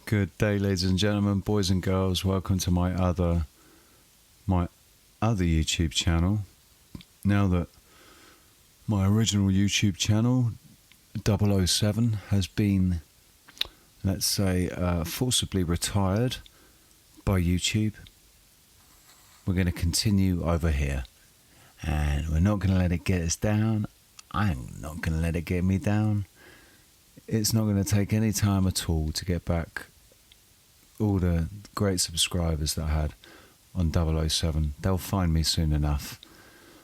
Good day, ladies and gentlemen, boys and girls. Welcome to my other YouTube channel. Now that my original YouTube channel, 007, has been, let's say, forcibly retired by YouTube, we're going to continue over here. And we're not going to let it get us down. I'm not going to let it get me down. It's not going to take any time at all to get back all the great subscribers that I had on 007. They'll find me soon enough.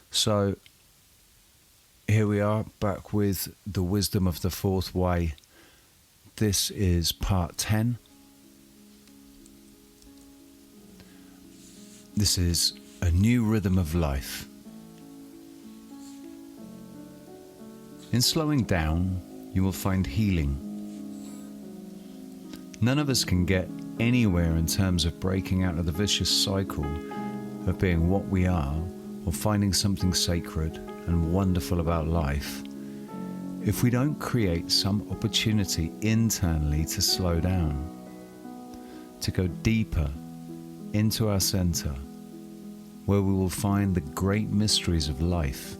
So here we are, back with the wisdom of the fourth way. This is part 10. This is a new rhythm of life. In slowing down, you will find healing. None of us can get anywhere in terms of breaking out of the vicious cycle of being what we are or finding something sacred and wonderful about life if we don't create some opportunity internally to slow down, to go deeper into our center, where we will find the great mysteries of life.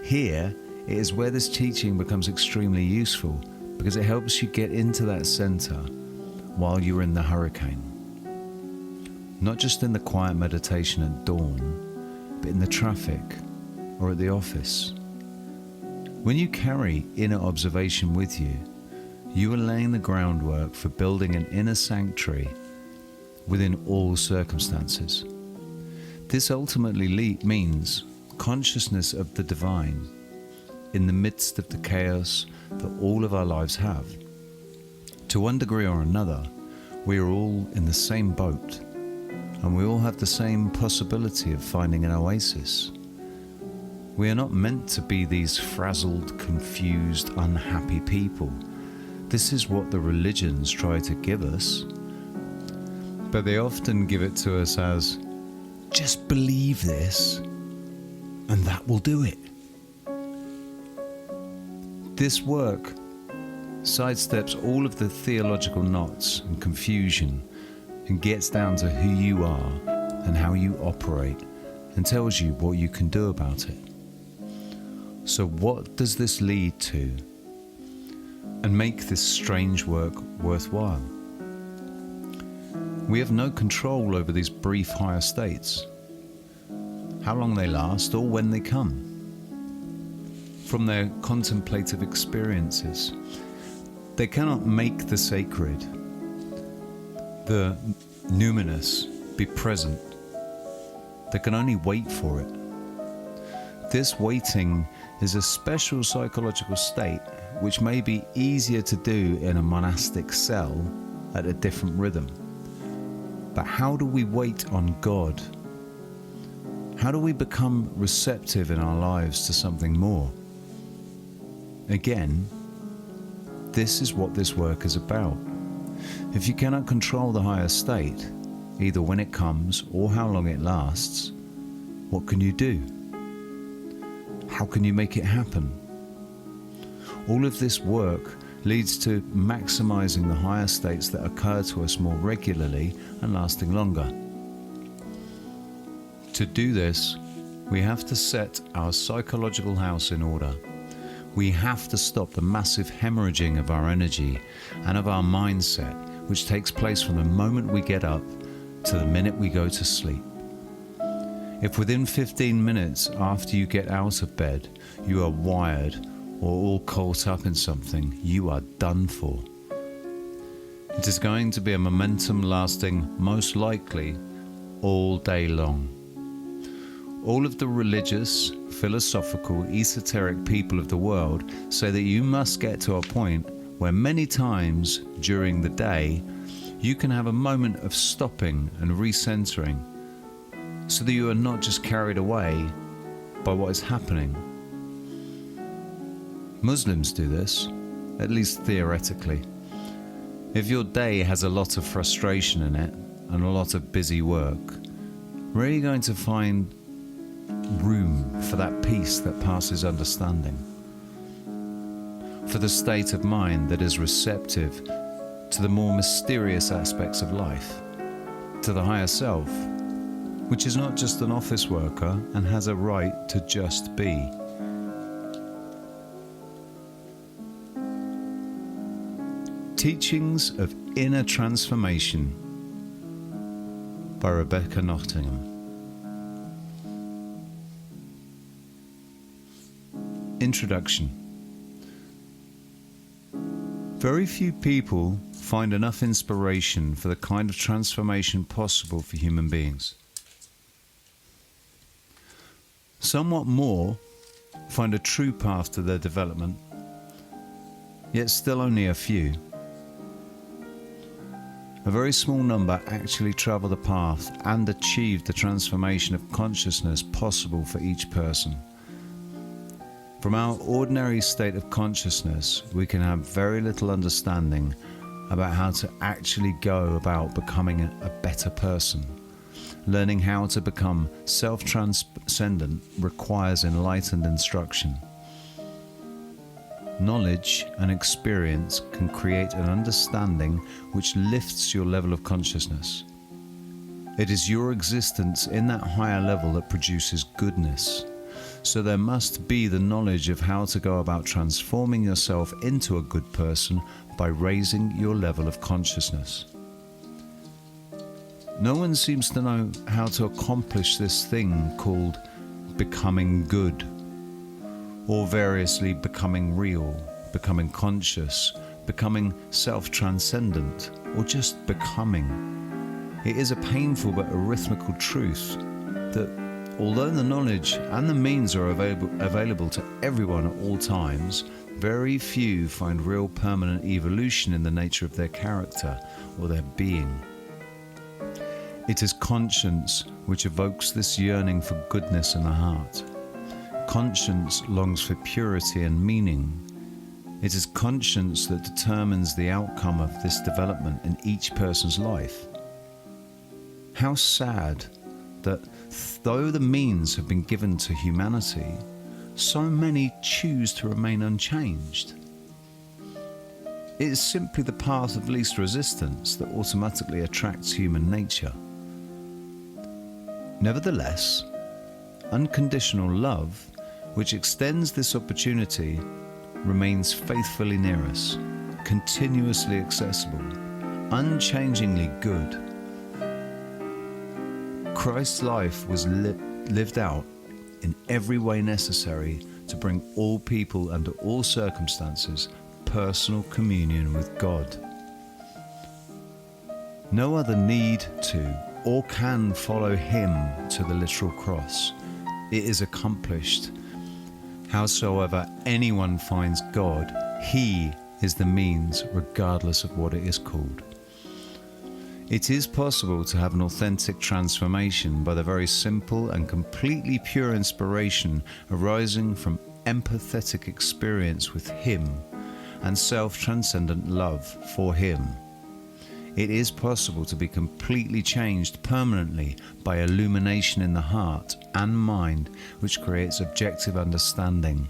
Here, it is where this teaching becomes extremely useful because it helps you get into that center while you're in the hurricane. Not just in the quiet meditation at dawn, but in the traffic or at the office. When you carry inner observation with you, you are laying the groundwork for building an inner sanctuary within all circumstances. This ultimately means consciousness of the divine in the midst of the chaos that all of our lives have. To one degree or another, we are all in the same boat, and we all have the same possibility of finding an oasis. We are not meant to be these frazzled, confused, unhappy people. This is what the religions try to give us, but they often give it to us as, just believe this, and that will do it. This work sidesteps all of the theological knots and confusion and gets down to who you are and how you operate and tells you what you can do about it. So what does this lead to and make this strange work worthwhile? We have no control over these brief higher states, how long they last or when they come. From their contemplative experiences, they cannot make the sacred, the numinous, be present. They can only wait for it. This waiting is a special psychological state which may be easier to do in a monastic cell at a different rhythm. But how do we wait on God? How do we become receptive in our lives to something more? Again, this is what this work is about. If you cannot control the higher state, either when it comes or how long it lasts, what can you do? How can you make it happen? All of this work leads to maximizing the higher states that occur to us more regularly and lasting longer. To do this, we have to set our psychological house in order. We have to stop the massive hemorrhaging of our energy and of our mindset, which takes place from the moment we get up to the minute we go to sleep. If within 15 minutes after you get out of bed, you are wired or all caught up in something, you are done for. It is going to be a momentum lasting, most likely, all day long. All of the religious, philosophical, esoteric people of the world say that you must get to a point where many times during the day you can have a moment of stopping and recentering so that you are not just carried away by what is happening. Muslims do this, at least theoretically. If your day has a lot of frustration in it and a lot of busy work, where are you going to find room for that peace that passes understanding? For the state of mind that is receptive to the more mysterious aspects of life, to the higher self, which is not just an office worker and has a right to just be. Teachings of Inner Transformation by Rebecca Nottingham. Introduction. Very few people find enough inspiration for the kind of transformation possible for human beings. Somewhat more find a true path to their development, yet still only a few. A very small number actually travel the path and achieve the transformation of consciousness possible for each person. From our ordinary state of consciousness, we can have very little understanding about how to actually go about becoming a better person. Learning how to become self-transcendent requires enlightened instruction. Knowledge and experience can create an understanding which lifts your level of consciousness. It is your existence in that higher level that produces goodness. So there must be the knowledge of how to go about transforming yourself into a good person by raising your level of consciousness. No one seems to know how to accomplish this thing called becoming good, or variously becoming real, becoming conscious, becoming self-transcendent, or just becoming. It is a painful but arithmetical truth that although the knowledge and the means are available to everyone at all times, very few find real permanent evolution in the nature of their character or their being. It is conscience which evokes this yearning for goodness in the heart. Conscience longs for purity and meaning. It is conscience that determines the outcome of this development in each person's life. How sad that though the means have been given to humanity, so many choose to remain unchanged. It is simply the path of least resistance that automatically attracts human nature. Nevertheless, unconditional love, which extends this opportunity, remains faithfully near us, continuously accessible, unchangingly good. Christ's life was lived out in every way necessary to bring all people under all circumstances personal communion with God. No other need to or can follow him to the literal cross. It is accomplished. Howsoever anyone finds God, he is the means, regardless of what it is called. It is possible to have an authentic transformation by the very simple and completely pure inspiration arising from empathetic experience with him and self-transcendent love for him. It is possible to be completely changed permanently by illumination in the heart and mind, which creates objective understanding.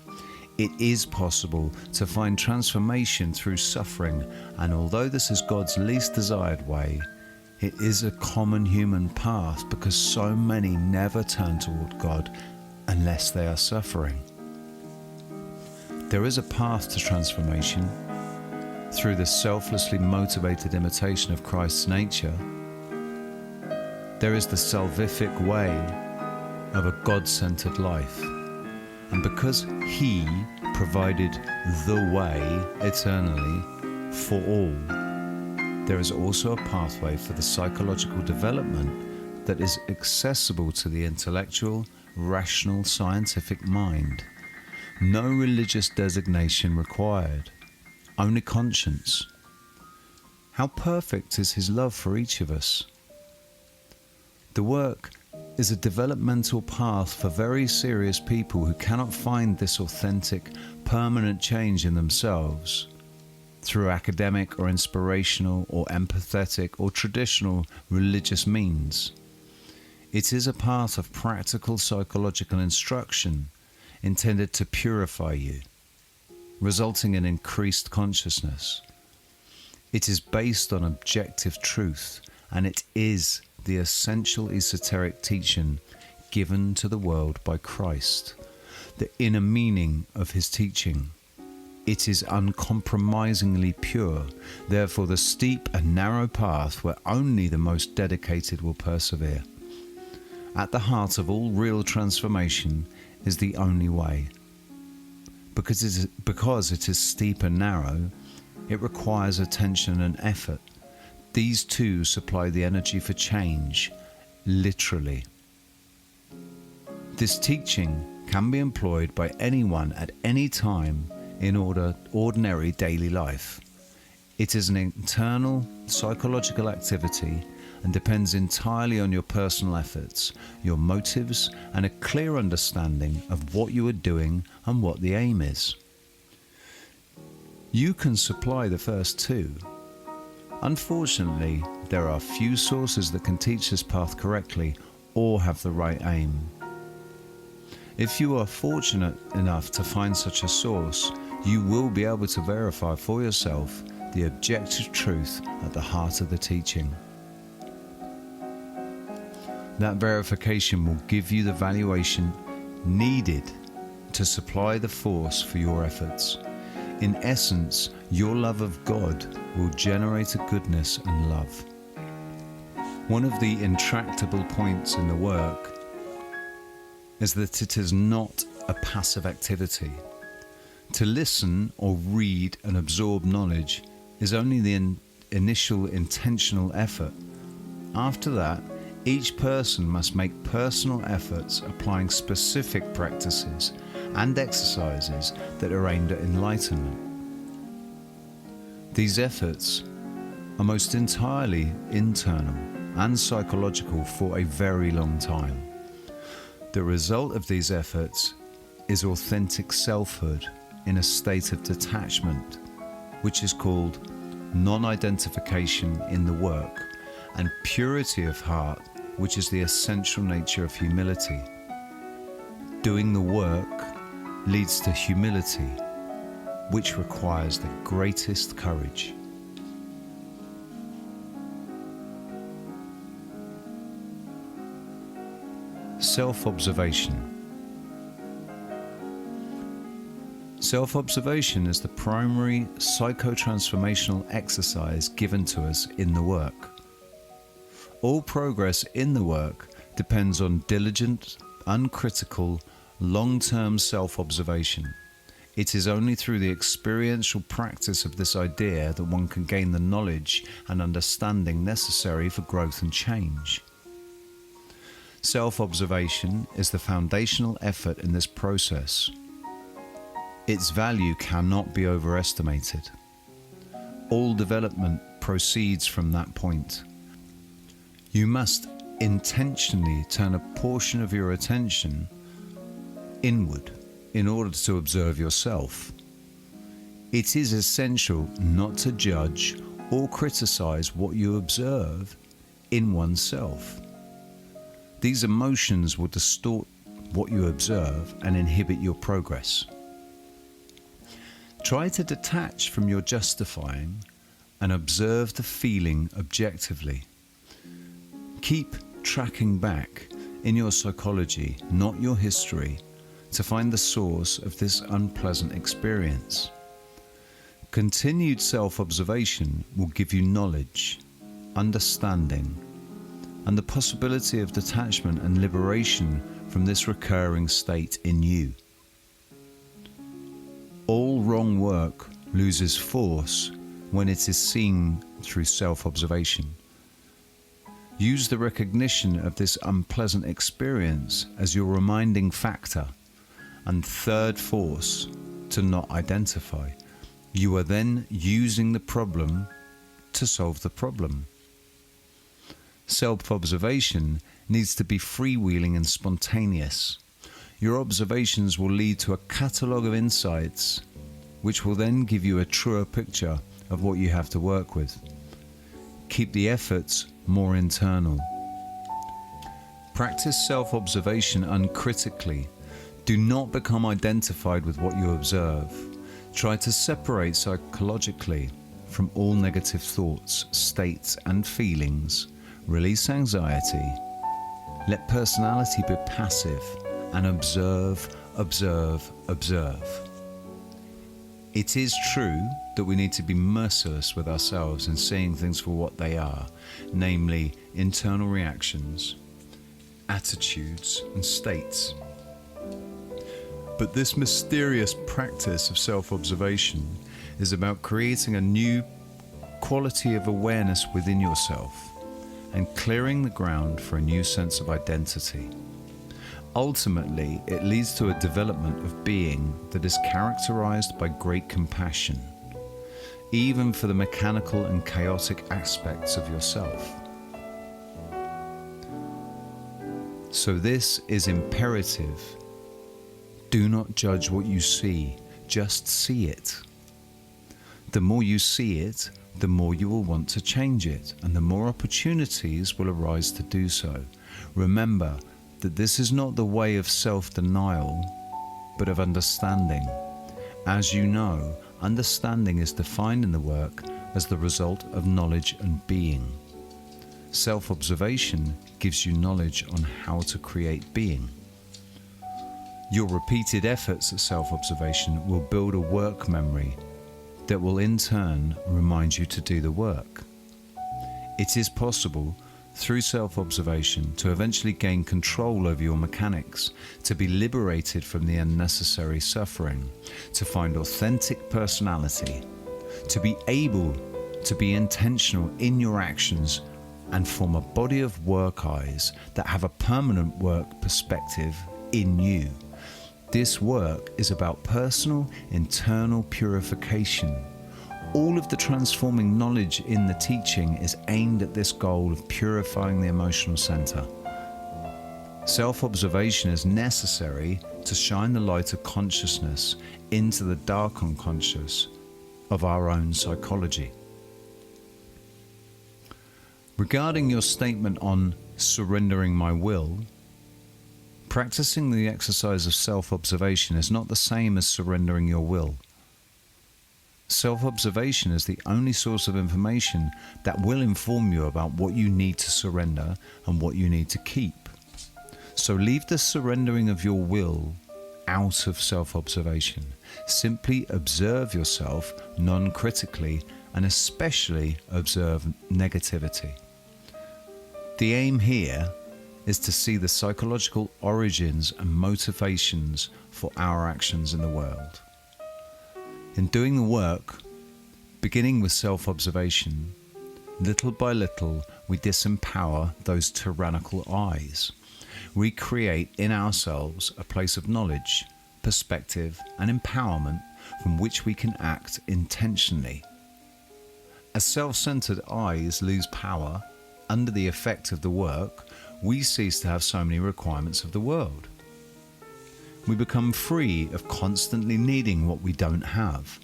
It is possible to find transformation through suffering, and although this is God's least desired way, it is a common human path because so many never turn toward God unless they are suffering. There is a path to transformation through the selflessly motivated imitation of Christ's nature. There is the salvific way of a God-centered life. And because he provided the way eternally for all, there is also a pathway for the psychological development that is accessible to the intellectual, rational, scientific mind. No religious designation required, only conscience. How perfect is his love for each of us. The work is a developmental path for very serious people who cannot find this authentic, permanent change in themselves through academic or inspirational or empathetic or traditional religious means. It is a path of practical psychological instruction intended to purify you, resulting in increased consciousness. It is based on objective truth, and it is the essential esoteric teaching given to the world by Christ, the inner meaning of his teaching. It is uncompromisingly pure, therefore the steep and narrow path where only the most dedicated will persevere. At the heart of all real transformation is the only way. Because it is steep and narrow, it requires attention and effort. These two supply the energy for change, literally. This teaching can be employed by anyone at any time in ordinary daily life. It is an internal psychological activity and depends entirely on your personal efforts, your motives, and a clear understanding of what you are doing and what the aim is. You can supply the first two. Unfortunately, there are few sources that can teach this path correctly or have the right aim. If you are fortunate enough to find such a source, you will be able to verify for yourself the objective truth at the heart of the teaching. That verification will give you the valuation needed to supply the force for your efforts. In essence, your love of God will generate a goodness and love. One of the intractable points in the work is that it is not a passive activity. To listen or read and absorb knowledge is only the initial intentional effort. After that, each person must make personal efforts applying specific practices and exercises that are aimed at enlightenment. These efforts are most entirely internal and psychological for a very long time. The result of these efforts is authentic selfhood in a state of detachment, which is called non-identification in the work, and purity of heart, which is the essential nature of humility. Doing the work leads to humility, which requires the greatest courage. Self-observation. Self-observation is the primary psycho-transformational exercise given to us in the work. All progress in the work depends on diligent, uncritical, long-term self-observation. It is only through the experiential practice of this idea that one can gain the knowledge and understanding necessary for growth and change. Self-observation is the foundational effort in this process. Its value cannot be overestimated. All development proceeds from that point. You must intentionally turn a portion of your attention inward in order to observe yourself. It is essential not to judge or criticize what you observe in oneself. These emotions will distort what you observe and inhibit your progress. Try to detach from your justifying and observe the feeling objectively. Keep tracking back in your psychology, not your history, to find the source of this unpleasant experience. Continued self-observation will give you knowledge, understanding, and the possibility of detachment and liberation from this recurring state in you. All wrong work loses force when it is seen through self-observation. Use the recognition of this unpleasant experience as your reminding factor and third force to not identify. You are then using the problem to solve the problem. Self-observation needs to be freewheeling and spontaneous. Your observations will lead to a catalogue of insights, which will then give you a truer picture of what you have to work with. Keep the efforts more internal. Practice self-observation uncritically. Do not become identified with what you observe. Try to separate psychologically from all negative thoughts, states and feelings. Release anxiety. Let personality be passive and observe, observe, observe. It is true that we need to be merciless with ourselves in seeing things for what they are, namely internal reactions, attitudes and states. But this mysterious practice of self-observation is about creating a new quality of awareness within yourself and clearing the ground for a new sense of identity. Ultimately, it leads to a development of being that is characterized by great compassion, even for the mechanical and chaotic aspects of yourself. So this is imperative. Do not judge what you see, just see it. The more you see it, the more you will want to change it, and the more opportunities will arise to do so. Remember that this is not the way of self-denial, but of understanding. As you know, understanding is defined in the work as the result of knowledge and being. Self-observation gives you knowledge on how to create being. Your repeated efforts at self-observation will build a work memory that will in turn remind you to do the work. It is possible through self-observation to eventually gain control over your mechanics, to be liberated from the unnecessary suffering, to find authentic personality, to be able to be intentional in your actions and form a body of work eyes that have a permanent work perspective in you. This work is about personal, internal purification. All of the transforming knowledge in the teaching is aimed at this goal of purifying the emotional center. Self-observation is necessary to shine the light of consciousness into the dark unconscious of our own psychology. Regarding your statement on surrendering my will, practicing the exercise of self-observation is not the same as surrendering your will. Self-observation is the only source of information that will inform you about what you need to surrender and what you need to keep. So leave the surrendering of your will out of self-observation. Simply observe yourself non-critically and especially observe negativity. The aim here is to see the psychological origins and motivations for our actions in the world. In doing the work, beginning with self-observation, little by little we disempower those tyrannical eyes. We create in ourselves a place of knowledge, perspective and empowerment from which we can act intentionally. As self-centered eyes lose power under the effect of the work, we cease to have so many requirements of the world. We become free of constantly needing what we don't have,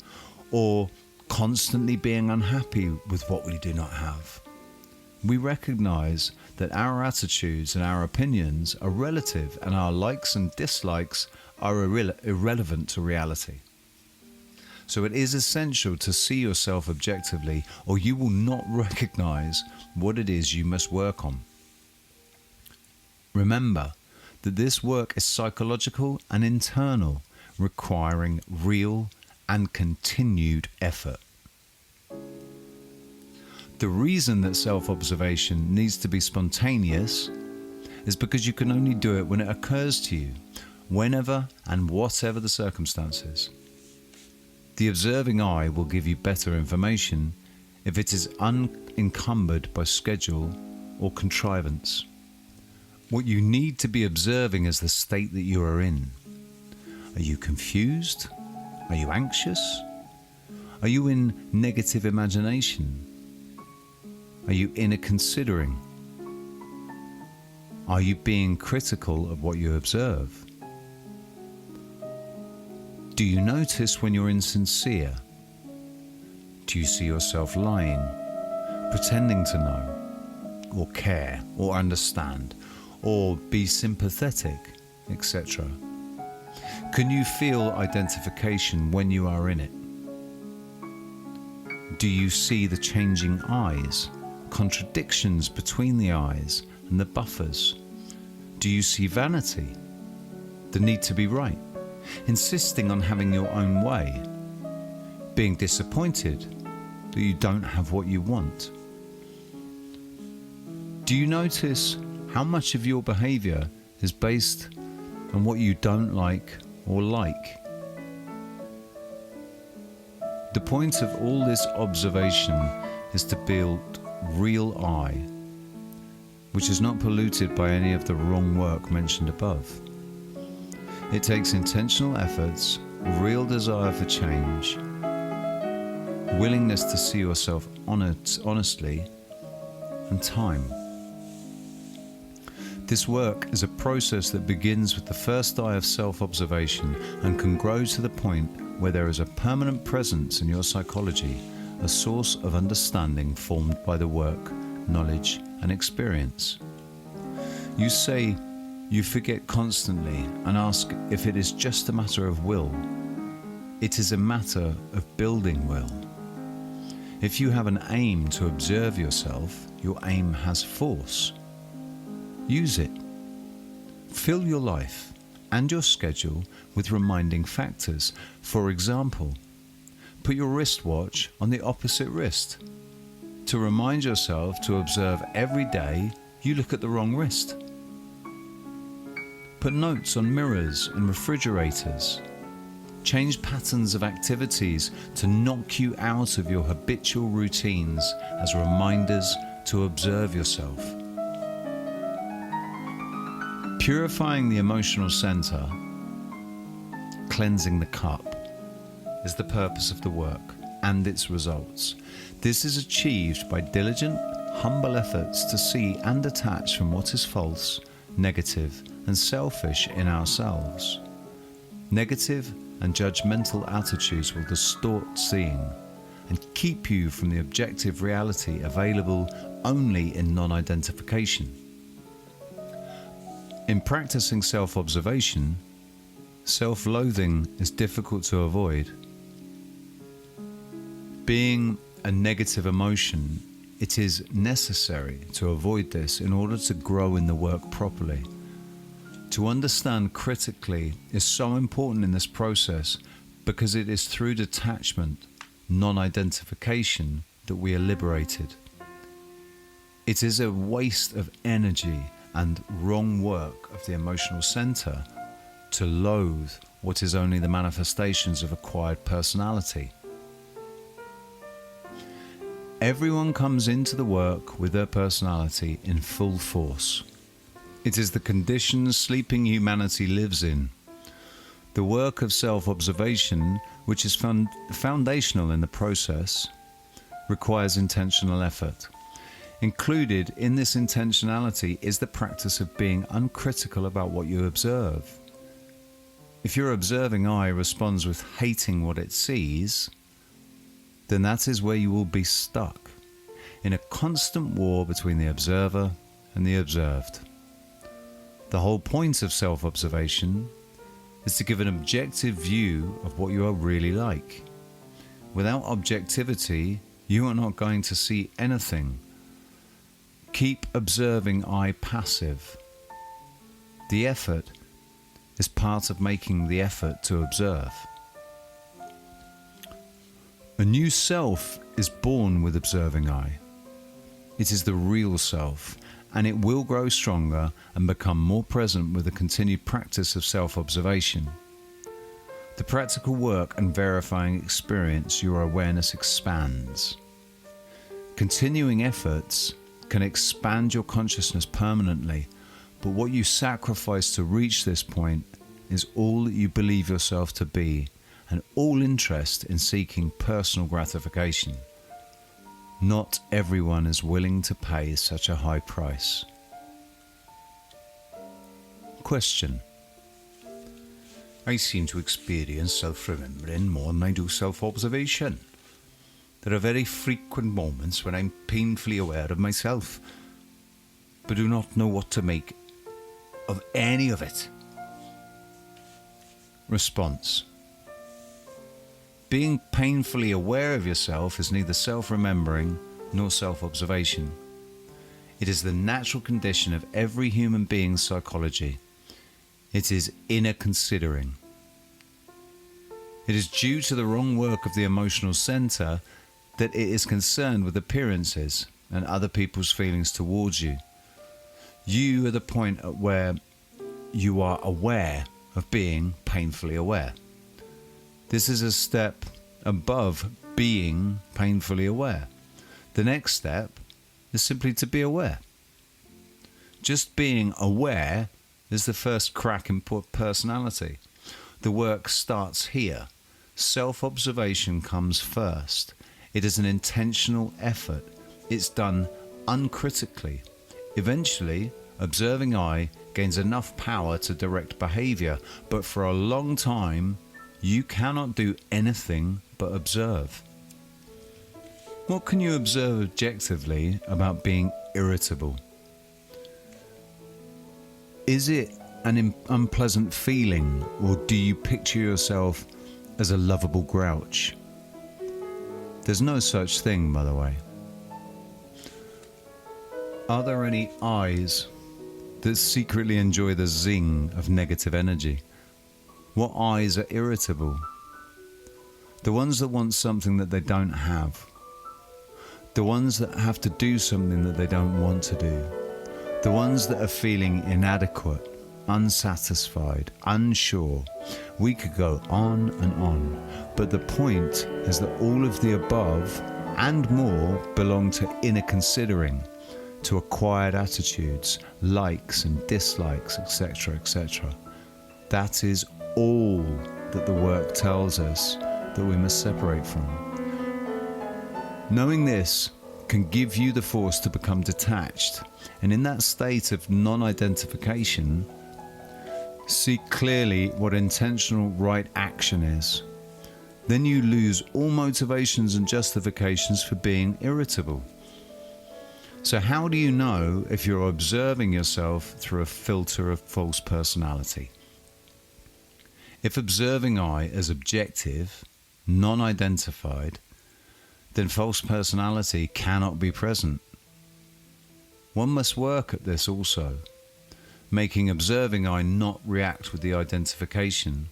or constantly being unhappy with what we do not have. We recognize that our attitudes and our opinions are relative and our likes and dislikes are irrelevant to reality. So it is essential to see yourself objectively, or you will not recognize what it is you must work on. Remember that this work is psychological and internal, requiring real and continued effort. The reason that self-observation needs to be spontaneous is because you can only do it when it occurs to you, whenever and whatever the circumstances. The observing eye will give you better information if it is unencumbered by schedule or contrivance. What you need to be observing is the state that you are in. Are you confused? Are you anxious? Are you in negative imagination? Are you inner considering? Are you being critical of what you observe? Do you notice when you're insincere? Do you see yourself lying, pretending to know, or care, or understand, or be sympathetic, etc.? Can you feel identification when you are in it? Do you see the changing eyes, contradictions between the eyes and the buffers? Do you see vanity, the need to be right, insisting on having your own way, being disappointed that you don't have what you want? Do you notice how much of your behavior is based on what you don't like or like? The point of all this observation is to build real I, which is not polluted by any of the wrong work mentioned above. It takes intentional efforts, real desire for change, willingness to see yourself honestly, and time. This work is a process that begins with the first eye of self-observation and can grow to the point where there is a permanent presence in your psychology, a source of understanding formed by the work, knowledge, and experience. You say you forget constantly and ask if it is just a matter of will. It is a matter of building will. If you have an aim to observe yourself, your aim has force. Use it. Fill your life and your schedule with reminding factors. For example, put your wristwatch on the opposite wrist to remind yourself to observe every day you look at the wrong wrist. Put notes on mirrors and refrigerators. Change patterns of activities to knock you out of your habitual routines as reminders to observe yourself. Purifying the emotional center, cleansing the cup, is the purpose of the work and its results. This is achieved by diligent, humble efforts to see and detach from what is false, negative, and selfish in ourselves. Negative and judgmental attitudes will distort seeing and keep you from the objective reality available only in non-identification. In practicing self-observation, self-loathing is difficult to avoid. Being a negative emotion, it is necessary to avoid this in order to grow in the work properly. To understand critically is so important in this process because it is through detachment, non-identification, that we are liberated. It is a waste of energy and wrong work of the emotional center to loathe what is only the manifestations of acquired personality. Everyone comes into the work with their personality in full force. It is the conditions sleeping humanity lives in. The work of self-observation, which is foundational in the process, requires intentional effort. Included in this intentionality is the practice of being uncritical about what you observe. If your observing eye responds with hating what it sees, then that is where you will be stuck, in a constant war between the observer and the observed. The whole point of self-observation is to give an objective view of what you are really like. Without objectivity, you are not going to see anything. Keep observing eye passive. The effort is part of making the effort to observe. A new self is born with observing eye. It is the real self, and it will grow stronger and become more present with the continued practice of self-observation. The practical work and verifying experience, your awareness expands. Continuing efforts can expand your consciousness permanently, but what you sacrifice to reach this point is all that you believe yourself to be, and all interest in seeking personal gratification. Not everyone is willing to pay such a high price. Question. I seem to experience self-remembering more than I do self-observation. There are very frequent moments when I'm painfully aware of myself, but do not know what to make of any of it. Response. Being painfully aware of yourself is neither self-remembering nor self-observation. It is the natural condition of every human being's psychology. It is inner considering. It is due to the wrong work of the emotional center that it is concerned with appearances and other people's feelings towards you. You are the point at where you are aware of being painfully aware. This is a step above being painfully aware. The next step is simply to be aware. Just being aware is the first crack in personality. The work starts here. Self-observation comes first. It is an intentional effort. It's done uncritically. Eventually, observing I gains enough power to direct behavior, but for a long time, you cannot do anything but observe. What can you observe objectively about being irritable? Is it an unpleasant feeling, or do you picture yourself as a lovable grouch? There's no such thing, by the way. Are there any eyes that secretly enjoy the zing of negative energy? What eyes are irritable? The ones that want something that they don't have. The ones that have to do something that they don't want to do. The ones that are feeling inadequate, unsatisfied, unsure. We could go on and on, but the point is that all of the above and more belong to inner considering, to acquired attitudes, likes and dislikes, etc., etc. That is all that the work tells us that we must separate from. Knowing this can give you the force to become detached, and in that state of non-identification, see clearly what intentional right action is. Then you lose all motivations and justifications for being irritable. So how do you know if you're observing yourself through a filter of false personality? If observing I is objective, non-identified, then false personality cannot be present. One must work at this also, making observing I not react with the identification.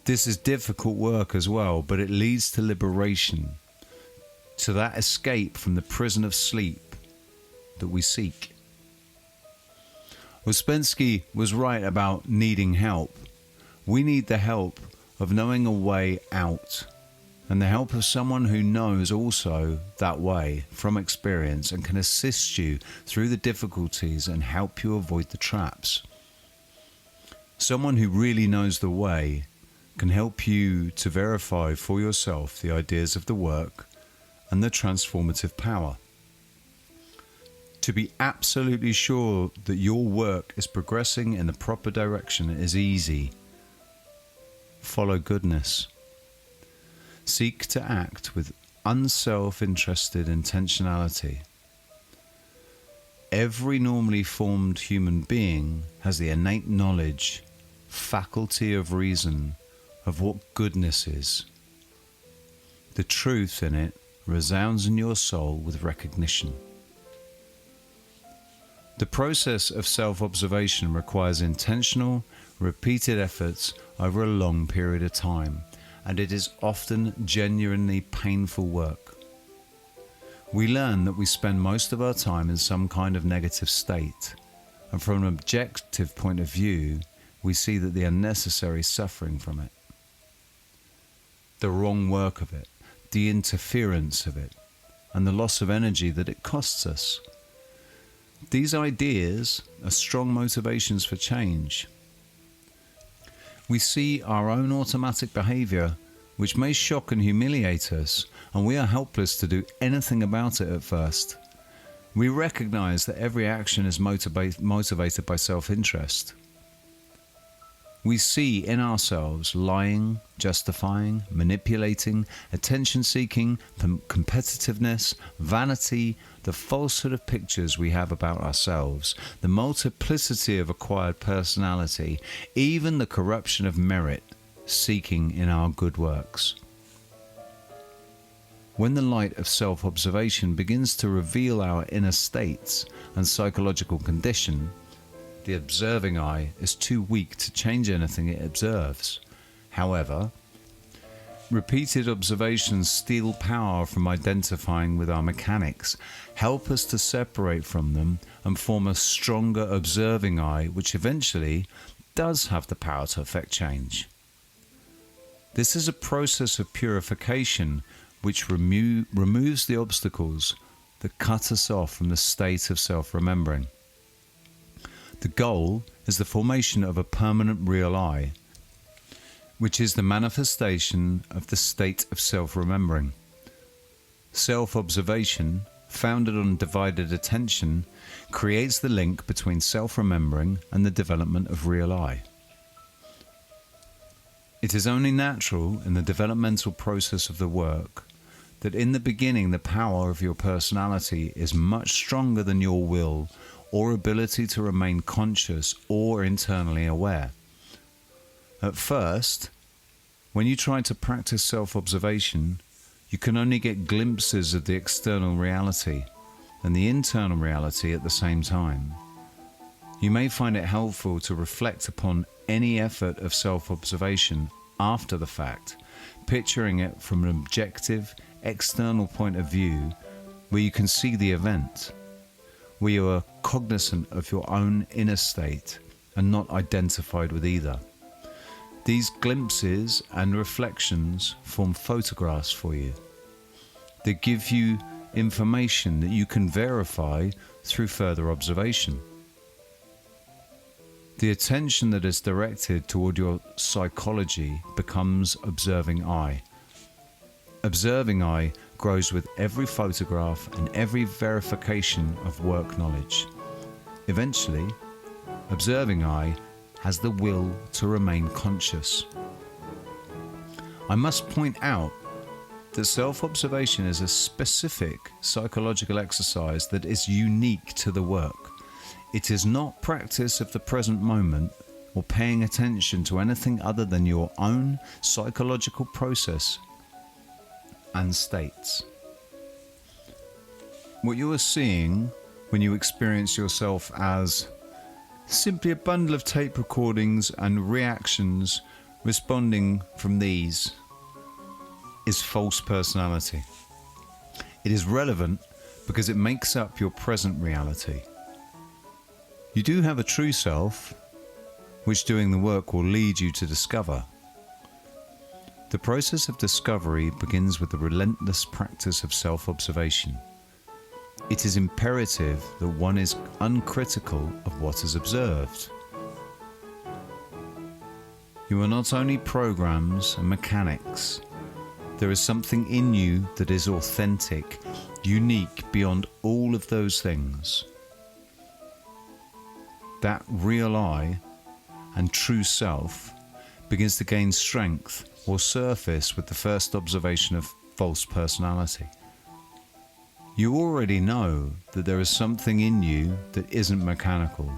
This is difficult work as well, but it leads to liberation, to that escape from the prison of sleep that we seek. Ouspensky was right about needing help. We need the help of knowing a way out, and the help of someone who knows also that way from experience and can assist you through the difficulties and help you avoid the traps. Someone who really knows the way can help you to verify for yourself the ideas of the work and the transformative power. To be absolutely sure that your work is progressing in the proper direction is easy. Follow goodness. Seek to act with unself-interested intentionality. Every normally formed human being has the innate knowledge, faculty of reason, of what goodness is. The truth in it resounds in your soul with recognition. The process of self-observation requires intentional, repeated efforts over a long period of time, and it is often genuinely painful work. We learn that we spend most of our time in some kind of negative state, and from an objective point of view, we see that the unnecessary suffering from it, the wrong work of it, the interference of it, and the loss of energy that it costs us. These ideas are strong motivations for change. We see our own automatic behavior, which may shock and humiliate us, and we are helpless to do anything about it at first. We recognize that every action is motivated by self-interest. We see in ourselves lying, justifying, manipulating, attention-seeking, competitiveness, vanity, the falsehood of pictures we have about ourselves, the multiplicity of acquired personality, even the corruption of merit, seeking in our good works. When the light of self-observation begins to reveal our inner states and psychological condition, the observing eye is too weak to change anything it observes. However, repeated observations steal power from identifying with our mechanics, help us to separate from them and form a stronger observing eye, which eventually does have the power to affect change. This is a process of purification which removes the obstacles that cut us off from the state of self-remembering. The goal is the formation of a permanent real I, which is the manifestation of the state of self-remembering. Self-observation, founded on divided attention, creates the link between self-remembering and the development of real I. It is only natural in the developmental process of the work that in the beginning the power of your personality is much stronger than your will or ability to remain conscious or internally aware. At first, when you try to practice self-observation, you can only get glimpses of the external reality and the internal reality at the same time. You may find it helpful to reflect upon any effort of self-observation after the fact, picturing it from an objective, external point of view where you can see the event, where you are cognizant of your own inner state and not identified with either. These glimpses and reflections form photographs for you. They give you information that you can verify through further observation. The attention that is directed toward your psychology becomes observing eye. Observing eye grows with every photograph and every verification of work knowledge. Eventually, observing eye has the will to remain conscious. I must point out that self-observation is a specific psychological exercise that is unique to the work. It is not practice of the present moment or paying attention to anything other than your own psychological process and states. What you are seeing when you experience yourself as simply a bundle of tape recordings and reactions responding from these is false personality. It is relevant because it makes up your present reality. You do have a true self, which doing the work will lead you to discover. The process of discovery begins with the relentless practice of self-observation. It is imperative that one is uncritical of what is observed. You are not only programs and mechanics. There is something in you that is authentic, unique beyond all of those things. That real I and true self begins to gain strength or surface with the first observation of false personality. You already know that there is something in you that isn't mechanical.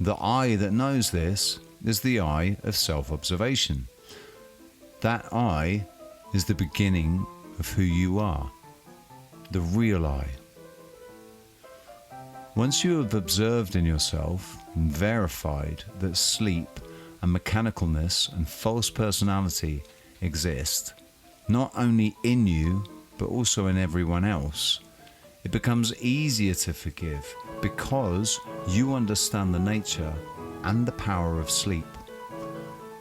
The I that knows this is the I of self-observation. That I is the beginning of who you are, the real I. Once you have observed in yourself and verified that sleep and mechanicalness and false personality exist, not only in you, but also in everyone else, it becomes easier to forgive because you understand the nature and the power of sleep.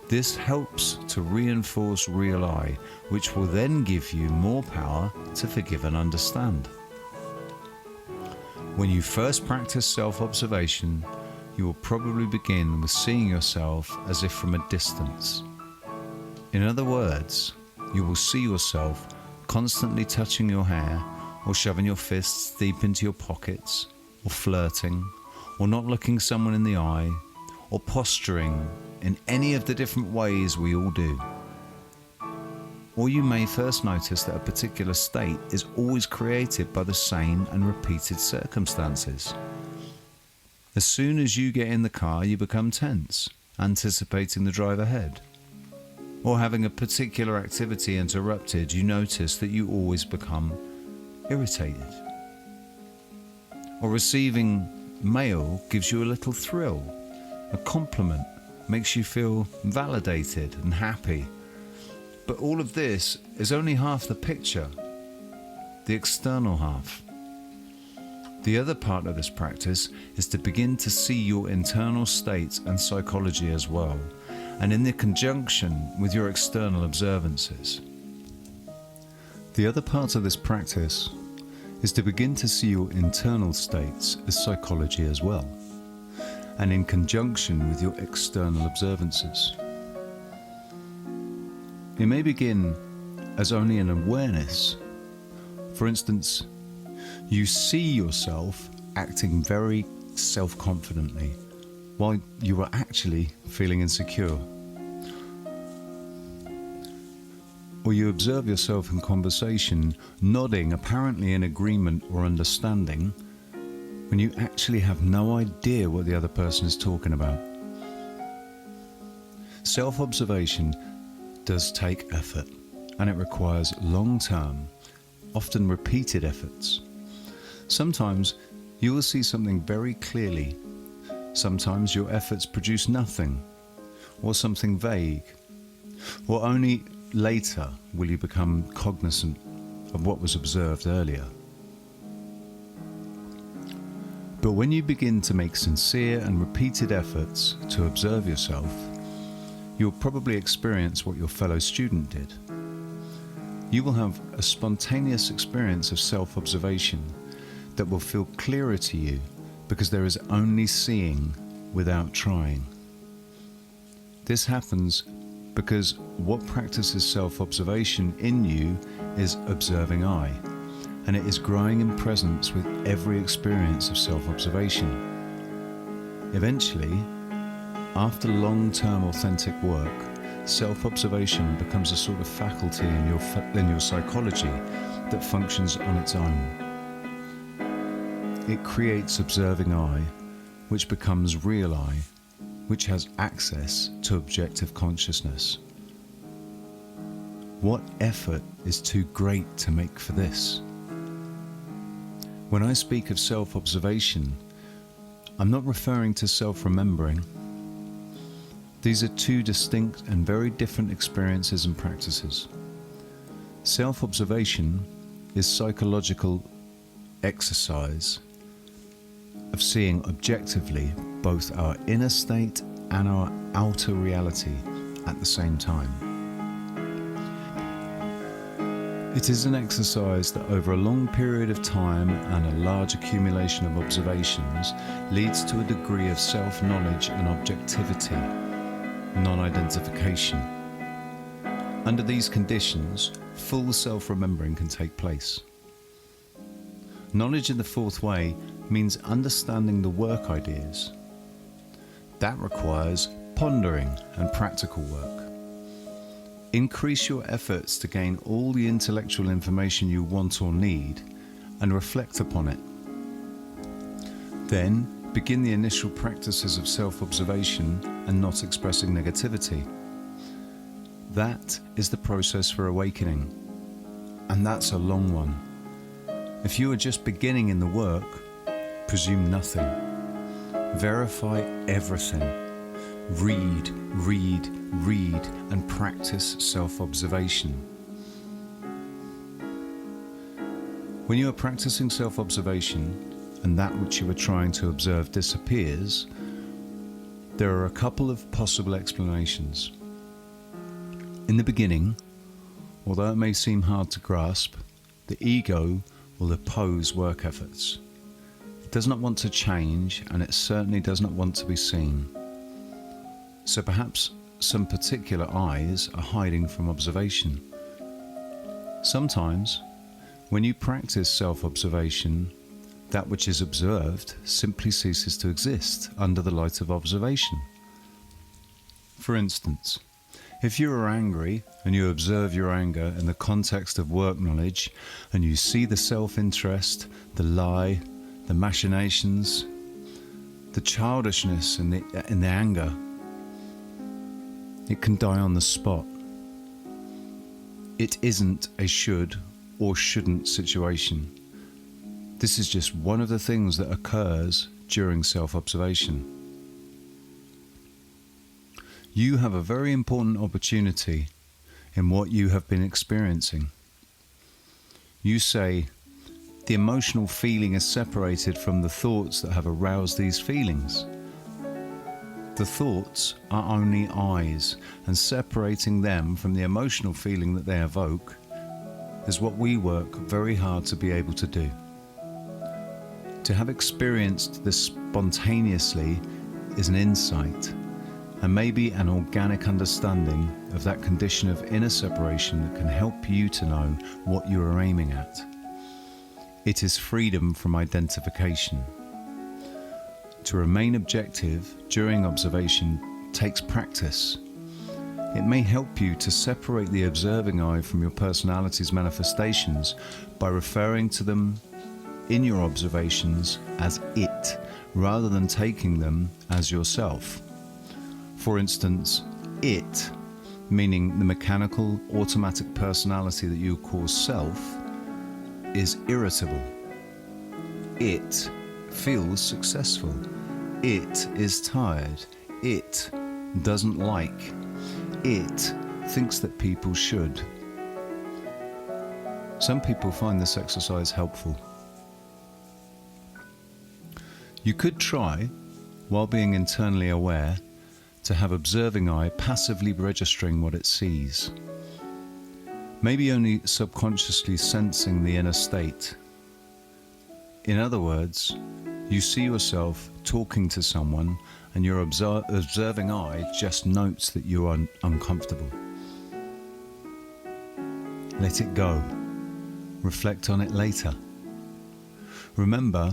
This helps to reinforce real I, which will then give you more power to forgive and understand. When you first practice self-observation, you will probably begin with seeing yourself as if from a distance. In other words, you will see yourself constantly touching your hair, or shoving your fists deep into your pockets, or flirting, or not looking someone in the eye, or posturing in any of the different ways we all do. Or you may first notice that a particular state is always created by the same and repeated circumstances. As soon as you get in the car, you become tense, anticipating the drive ahead. or having a particular activity interrupted, you notice that you always become irritated. Or receiving mail gives you a little thrill. A compliment makes you feel validated and happy. But all of this is only half the picture, the external half. The other part of this practice is to begin to see your internal state and psychology as well, and in the conjunction with your external observances. The other part of this practice is to begin to see your internal states as psychology as well, and in conjunction with your external observances. It may begin as only an awareness. For instance, you see yourself acting very self-confidently while you are actually feeling insecure. Or you observe yourself in conversation, nodding apparently in agreement or understanding, when you actually have no idea what the other person is talking about. Self-observation does take effort, and it requires long-term, often repeated efforts. Sometimes you will see something very clearly. Sometimes your efforts produce nothing, or something vague, or only later will you become cognizant of what was observed earlier. But when you begin to make sincere and repeated efforts to observe yourself, you'll probably experience what your fellow student did. You will have a spontaneous experience of self-observation that will feel clearer to you because there is only seeing without trying. This happens because what practices self-observation in you is observing I, and it is growing in presence with every experience of self-observation. Eventually, after long-term authentic work, self-observation becomes a sort of faculty in your psychology that functions on its own. It creates observing I, which becomes real I, which has access to objective consciousness. What effort is too great to make for this? When I speak of self-observation, I'm not referring to self-remembering. These are two distinct and very different experiences and practices. Self-observation is psychological exercise of seeing objectively both our inner state and our outer reality at the same time. It is an exercise that over a long period of time and a large accumulation of observations leads to a degree of self-knowledge and objectivity, non-identification. Under these conditions, full self-remembering can take place. Knowledge in the fourth way means understanding the work ideas. That requires pondering and practical work. Increase your efforts to gain all the intellectual information you want or need and reflect upon it. Then begin the initial practices of self-observation and not expressing negativity. That is the process for awakening, and that's a long one. If you are just beginning in the work, presume nothing. Verify everything. Read, and practice self-observation. When you are practicing self-observation and that which you are trying to observe disappears, there are a couple of possible explanations. In the beginning, although it may seem hard to grasp, the ego will oppose work efforts. It does not want to change, and it certainly does not want to be seen. So perhaps some particular eyes are hiding from observation. Sometimes, when you practice self-observation, that which is observed simply ceases to exist under the light of observation. For instance, if you are angry and you observe your anger in the context of work knowledge, and you see the self-interest, the lie, the machinations, the childishness in the anger, it can die on the spot It isn't a should or shouldn't situation. This is just one of the things that occurs during self-observation. You have a very important opportunity in what you have been experiencing. You say, the emotional feeling is separated from the thoughts that have aroused these feelings. The thoughts are only eyes, and separating them from the emotional feeling that they evoke is what we work very hard to be able to do. To have experienced this spontaneously is an insight, and maybe an organic understanding of that condition of inner separation that can help you to know what you are aiming at. It is freedom from identification. To remain objective during observation takes practice. It may help you to separate the observing eye from your personality's manifestations by referring to them in your observations as it, rather than taking them as yourself. For instance, it, meaning the mechanical, automatic personality that you call self, is irritable. It feels successful. It is tired. It doesn't like. It thinks that people should. Some people find this exercise helpful. You could try, while being internally aware, to have observing eye passively registering what it sees. Maybe only subconsciously sensing the inner state. In other words, you see yourself talking to someone and your observing eye just notes that you are uncomfortable. Let it go. Reflect on it later. Remember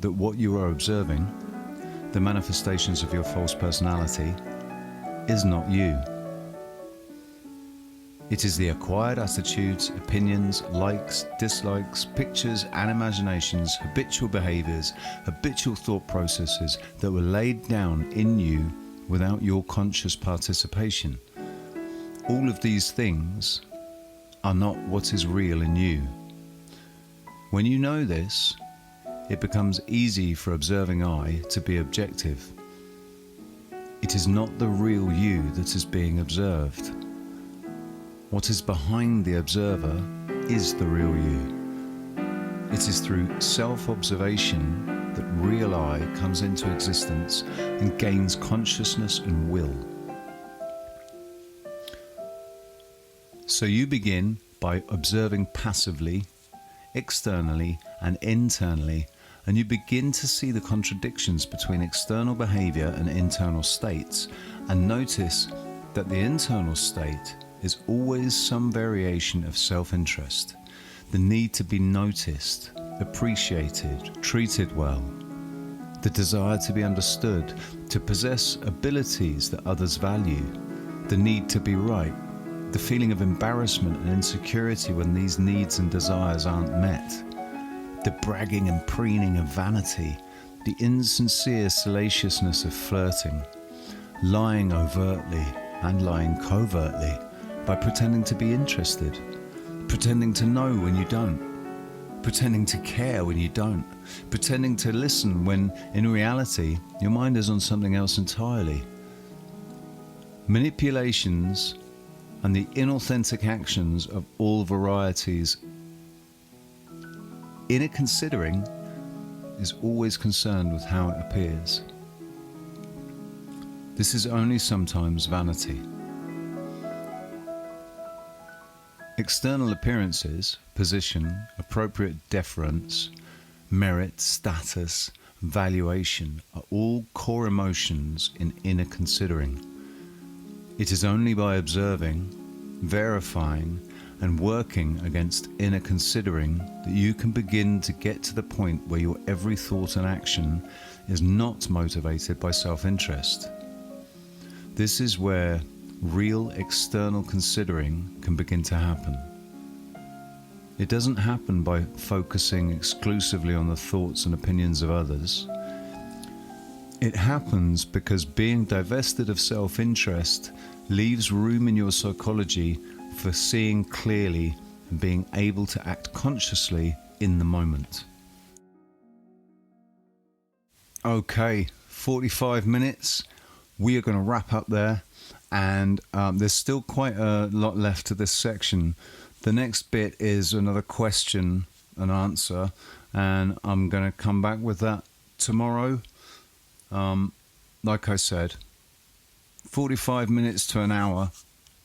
that what you are observing, the manifestations of your false personality, is not you. It is the acquired attitudes, opinions, likes, dislikes, pictures and imaginations, habitual behaviours, habitual thought processes that were laid down in you without your conscious participation. All of these things are not what is real in you. When you know this, it becomes easy for observing eye to be objective. It is not the real you that is being observed. What is behind the observer is the real you. It is through self-observation that real I comes into existence and gains consciousness and will. So you begin by observing passively, externally and internally, and you begin to see the contradictions between external behavior and internal states, and notice that the internal state is always some variation of self-interest, the need to be noticed, appreciated, treated well, the desire to be understood, to possess abilities that others value, the need to be right, the feeling of embarrassment and insecurity when these needs and desires aren't met, the bragging and preening of vanity, the insincere salaciousness of flirting, lying overtly and lying covertly, by pretending to be interested, pretending to know when you don't, pretending to care when you don't, pretending to listen when in reality your mind is on something else entirely. Manipulations and the inauthentic actions of all varieties. Inner considering is always concerned with how it appears. This is only sometimes vanity. External appearances, position, appropriate deference, merit, status, valuation are all core emotions in inner considering. It is only by observing, verifying, and working against inner considering that you can begin to get to the point where your every thought and action is not motivated by self-interest. This is where real external considering can begin to happen. It doesn't happen by focusing exclusively on the thoughts and opinions of others. It happens because being divested of self-interest leaves room in your psychology for seeing clearly and being able to act consciously in the moment. Okay, 45 minutes. We are going to wrap up there, and there's still quite a lot left to this section. The next bit is another question and answer, and I'm going to come back with that tomorrow. Like I said, 45 minutes to an hour.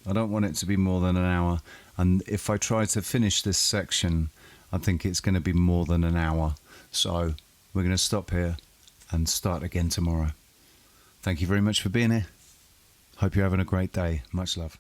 I don't want it to be more than an hour, and if I try to finish this section, I think it's going to be more than an hour. So we're going to stop here and start again tomorrow. Thank you very much for being here. Hope you're having a great day. Much love.